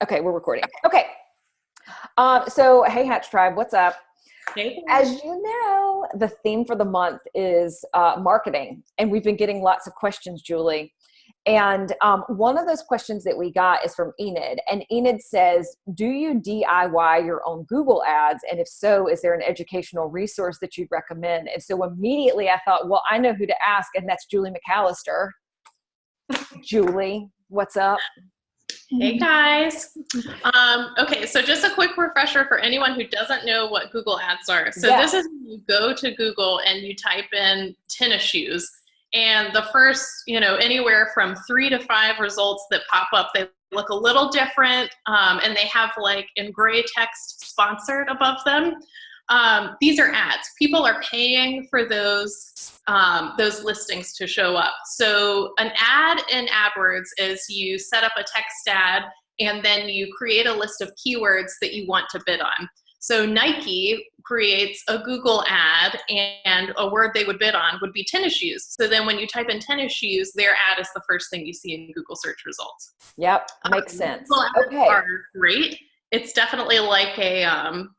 Okay, we're recording. Okay. So, hey, Hatch Tribe, what's up? Hey. As you know, the theme for the month is marketing, and we've been getting lots of questions, Julie. And one of those questions that we got is from Enid. And Enid says, do you DIY your own Google ads? And if so, is there an educational resource that you'd recommend? And so immediately I thought, well, I know who to ask, and that's Julie McAllister. Julie, what's up? Hey guys. Okay, so just a quick refresher for anyone who doesn't know what Google Ads are. So This is when you go to Google and you type in tennis shoes, and the first, anywhere from 3 to 5 results that pop up, they look a little different, and they have like in gray text sponsored above them. These are ads. People are paying for those listings to show up. So an ad in AdWords is you set up a text ad and then you create a list of keywords that you want to bid on. So Nike creates a Google ad, and a word they would bid on would be tennis shoes. So then when you type in tennis shoes, their ad is the first thing you see in Google search results. Yep, makes sense. Google ads are great. It's definitely like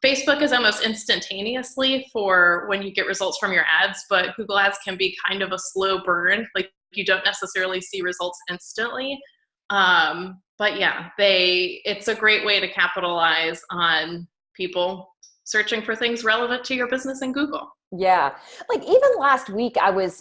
Facebook is almost instantaneously for when you get results from your ads, but Google ads can be kind of a slow burn. Like you don't necessarily see results instantly. But yeah, it's a great way to capitalize on people searching for things relevant to your business in Google. Yeah. Like even last week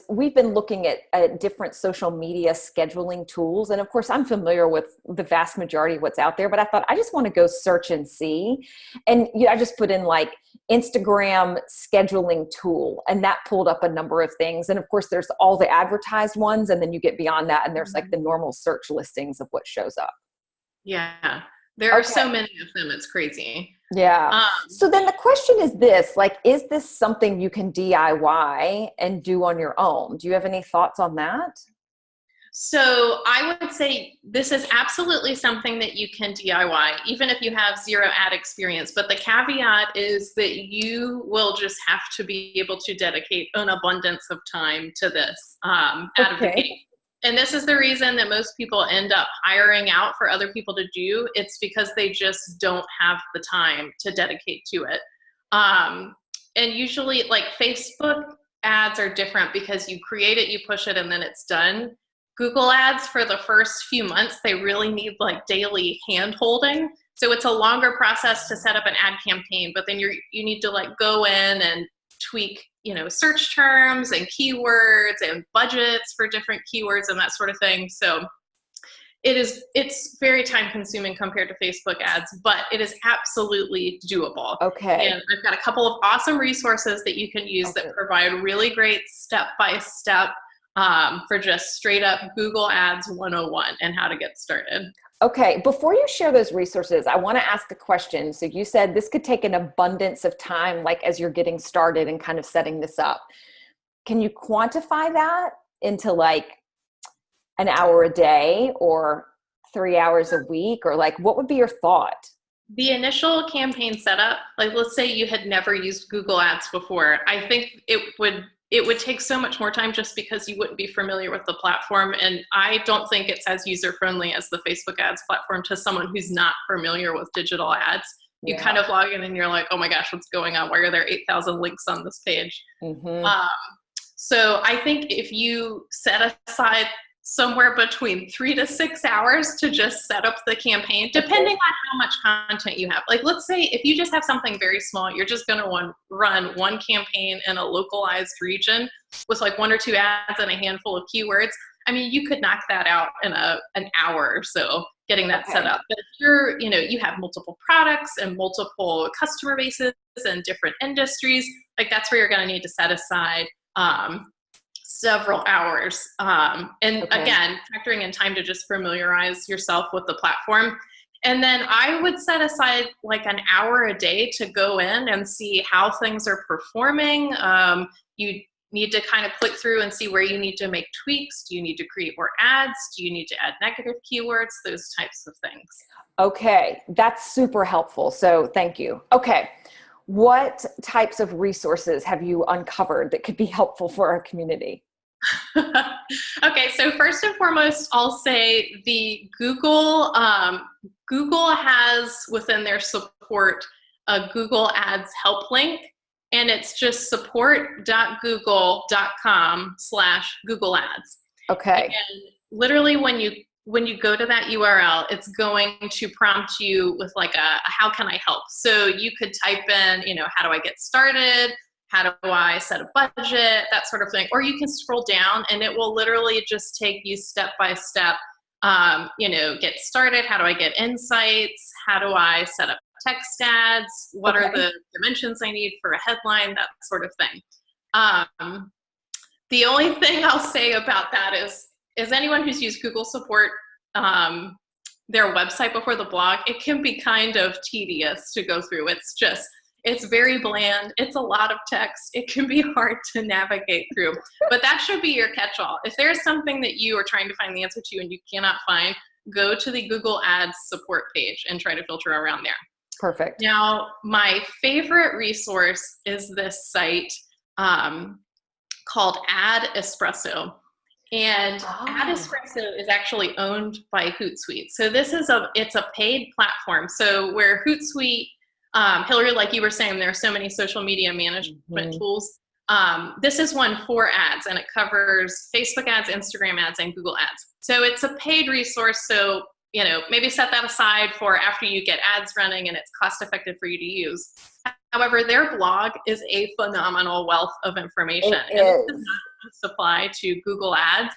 we've been looking at different social media scheduling tools. And of course I'm familiar with the vast majority of what's out there, but I thought I just want to go search and see. And I just put in like Instagram scheduling tool, and that pulled up a number of things. And of course there's all the advertised ones, and then you get beyond that and there's like the normal search listings of what shows up. Yeah. There are so many of them. It's crazy. Yeah. So then the question is this, like, is this something you can DIY and do on your own? Do you have any thoughts on that? So I would say this is absolutely something that you can DIY, even if you have zero ad experience. But the caveat is that you will just have to be able to dedicate an abundance of time to this out of the gate. And this is the reason that most people end up hiring out for other people to do. It's because they just don't have the time to dedicate to it. And usually like Facebook ads are different because you create it, you push it, and then it's done. Google ads for the first few months, they really need like daily hand holding. So it's a longer process to set up an ad campaign, but then you need to like go in and tweak search terms and keywords and budgets for different keywords and that sort of thing. So it's very time consuming compared to Facebook ads, but it is absolutely doable. Okay. And I've got a couple of awesome resources that you can use that provide really great step-by-step for just straight up Google Ads 101 and how to get started. Okay, before you share those resources, I want to ask a question. So you said this could take an abundance of time, like as you're getting started and kind of setting this up. Can you quantify that into like an hour a day or 3 hours a week, or like what would be your thought? The initial campaign setup, like let's say you had never used Google Ads before, I think it would take so much more time just because you wouldn't be familiar with the platform. And I don't think it's as user-friendly as the Facebook ads platform to someone who's not familiar with digital ads. You kind of log in and you're like, oh my gosh, what's going on? Why are there 8,000 links on this page? So I think if you set aside somewhere between 3 to 6 hours to just set up the campaign, depending on how much content you have. Like, let's say if you just have something very small, you're just going to run one campaign in a localized region with like 1 or 2 ads and a handful of keywords. I mean, you could knock that out in an hour or so, getting that set up. But if you have multiple products and multiple customer bases and different industries, like that's where you're going to need to set aside several hours. Again, factoring in time to just familiarize yourself with the platform. And then I would set aside like an hour a day to go in and see how things are performing. You need to kind of click through and see where you need to make tweaks. Do you need to create more ads? Do you need to add negative keywords? Those types of things. Okay, that's super helpful. So thank you. Okay. What types of resources have you uncovered that could be helpful for our community? Okay, so first and foremost, I'll say the Google Google has within their support a Google Ads help link, and it's just support.google.com/Google Ads. Okay. And literally when you go to that URL, it's going to prompt you with like a how can I help? So you could type in, how do I get started? How do I set a budget? That sort of thing. Or you can scroll down and it will literally just take you step by step. Get started. How do I get insights? How do I set up text ads? What are the dimensions I need for a headline? That sort of thing. The only thing I'll say about that is anyone who's used Google support, their website before the blog, it can be kind of tedious to go through. It's very bland. It's a lot of text. It can be hard to navigate through, but that should be your catch-all. If there's something that you are trying to find the answer to and you cannot find, go to the Google Ads support page and try to filter around there. Perfect. Now, my favorite resource is this site called Ad Espresso. And Ad Espresso is actually owned by Hootsuite. So it's a paid platform. So where Hootsuite, Hilary, like you were saying, there are so many social media management tools. This is one for ads, and it covers Facebook ads, Instagram ads, and Google ads. So it's a paid resource. So, maybe set that aside for after you get ads running and it's cost effective for you to use. However, their blog is a phenomenal wealth of information. And it does not just apply to Google ads,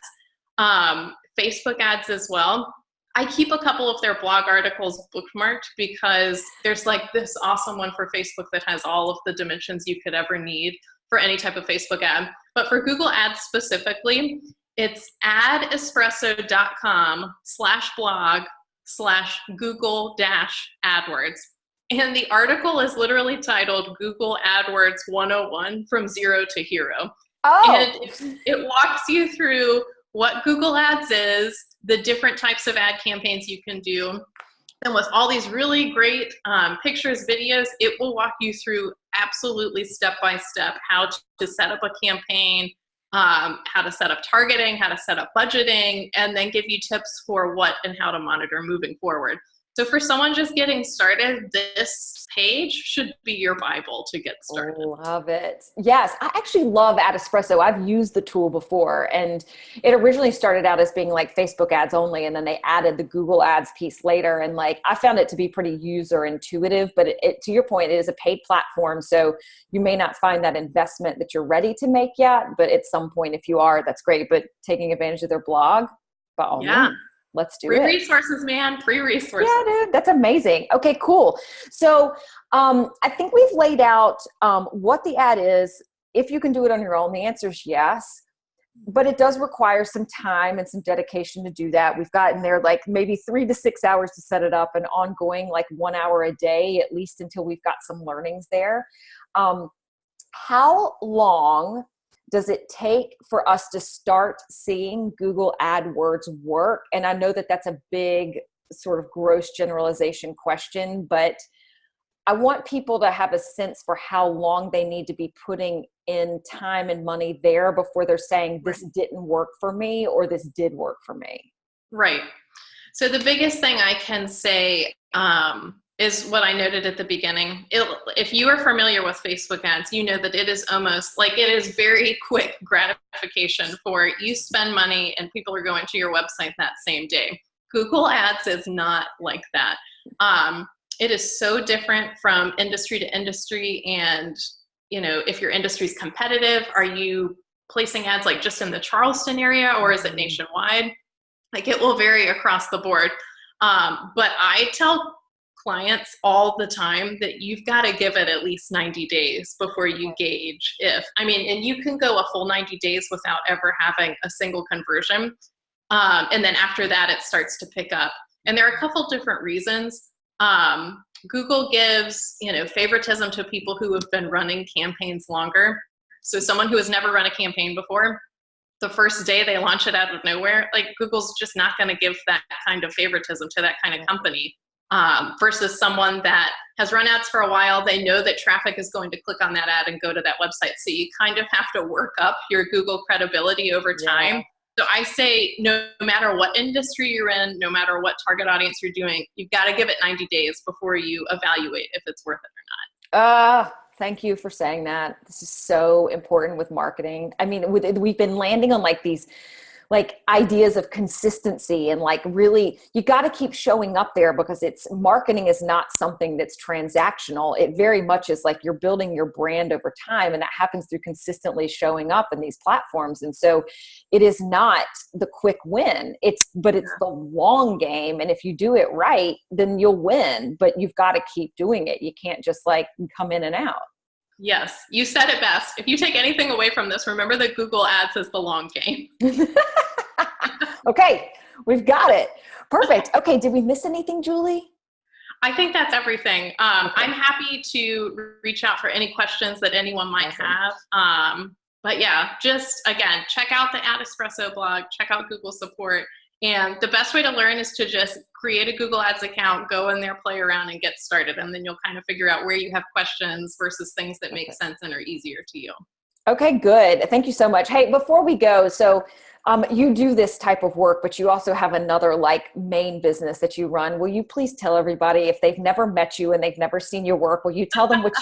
Facebook ads as well. I keep a couple of their blog articles bookmarked because there's like this awesome one for Facebook that has all of the dimensions you could ever need for any type of Facebook ad. But for Google ads specifically, it's adespresso.com/blog/Google-AdWords. And the article is literally titled Google AdWords 101 from Zero to Hero. And it walks you through what Google Ads is, the different types of ad campaigns you can do. And with all these really great pictures, videos, it will walk you through absolutely step-by-step how to set up a campaign, how to set up targeting, how to set up budgeting, and then give you tips for what and how to monitor moving forward. So for someone just getting started, this page should be your Bible to get started. Love it. Yes, I actually love Ad Espresso. I've used the tool before, and it originally started out as being like Facebook ads only, and then they added the Google ads piece later. And like, I found it to be pretty user intuitive, but to your point, it is a paid platform. So you may not find that investment that you're ready to make yet, but at some point, if you are, that's great. But taking advantage of their blog, by all means. Let's do it. Free resources, man. Free resources. Yeah, dude. That's amazing. Okay, cool. So I think we've laid out what the ad is. If you can do it on your own, the answer is yes. But it does require some time and some dedication to do that. We've gotten there like maybe 3 to 6 hours to set it up and ongoing like 1 hour a day, at least until we've got some learnings there. How long does it take for us to start seeing Google AdWords work? And I know that that's a big sort of gross generalization question, but I want people to have a sense for how long they need to be putting in time and money there before they're saying this didn't work for me or this did work for me. Right. So the biggest thing I can say is what I noted at the beginning. If you are familiar with Facebook ads, you know that it is almost like it is very quick gratification for you spend money and people are going to your website that same day. Google Ads is not like that. It is so different from industry to industry. And, if your industry is competitive, are you placing ads like just in the Charleston area or is it nationwide? Like it will vary across the board. But I tell clients all the time that you've got to give it at least 90 days before you gauge and you can go a full 90 days without ever having a single conversion. And then after that, it starts to pick up. And there are a couple different reasons. Google gives, favoritism to people who have been running campaigns longer. So someone who has never run a campaign before, the first day they launch it out of nowhere, like Google's just not going to give that kind of favoritism to that kind of company. Versus someone that has run ads for a while, they know that traffic is going to click on that ad and go to that website. So you kind of have to work up your Google credibility over time. So I say, no matter what industry you're in, no matter what target audience you're doing, you've got to give it 90 days before you evaluate if it's worth it or not. Thank you for saying that. This is so important with marketing. I mean, we've been landing on like these like ideas of consistency and like really you got to keep showing up there, because it's marketing is not something that's transactional. It very much is like you're building your brand over time, and that happens through consistently showing up in these platforms. And so it is not the quick win, but it's the long game. And if you do it right, then you'll win, but you've got to keep doing it. You can't just like come in and out. Yes, you said it best. If you take anything away from this, remember that Google Ads is the long game. Okay, we've got it. Perfect. Okay, did we miss anything, Julie? I think that's everything. I'm happy to reach out for any questions that anyone might have. But yeah, just again, check out the Ad Espresso blog, check out Google support. And the best way to learn is to just create a Google Ads account, go in there, play around, and get started. And then you'll kind of figure out where you have questions versus things that make sense and are easier to you. Okay, good. Thank you so much. Hey, before we go, so you do this type of work, but you also have another like main business that you run. Will you please tell everybody, if they've never met you and they've never seen your work, will you tell them what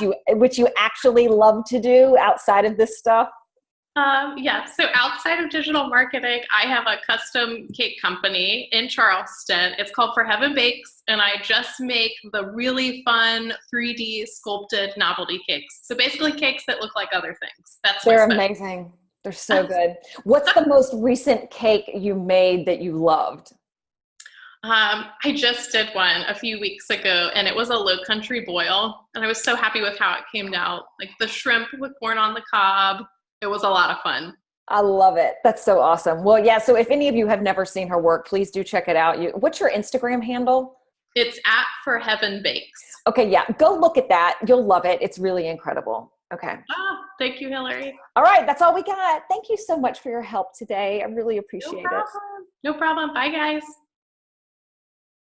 you actually love to do outside of this stuff? Yeah, so outside of digital marketing, I have a custom cake company in Charleston. It's called For Heaven Bakes, and I just make the really fun 3D sculpted novelty cakes. So basically cakes that look like other things. They're amazing. They're so good. What's the most recent cake you made that you loved? I just did one a few weeks ago, and it was a low country boil, and I was so happy with how it came out. Like the shrimp with corn on the cob. It was a lot of fun. I love it. That's so awesome. Well, yeah. So if any of you have never seen her work, please do check it out. What's your Instagram handle? It's at For Heaven Bakes. Okay. Yeah. Go look at that. You'll love it. It's really incredible. Okay. Thank you, Hilary. All right. That's all we got. Thank you so much for your help today. I really appreciate it. No problem. Bye, guys.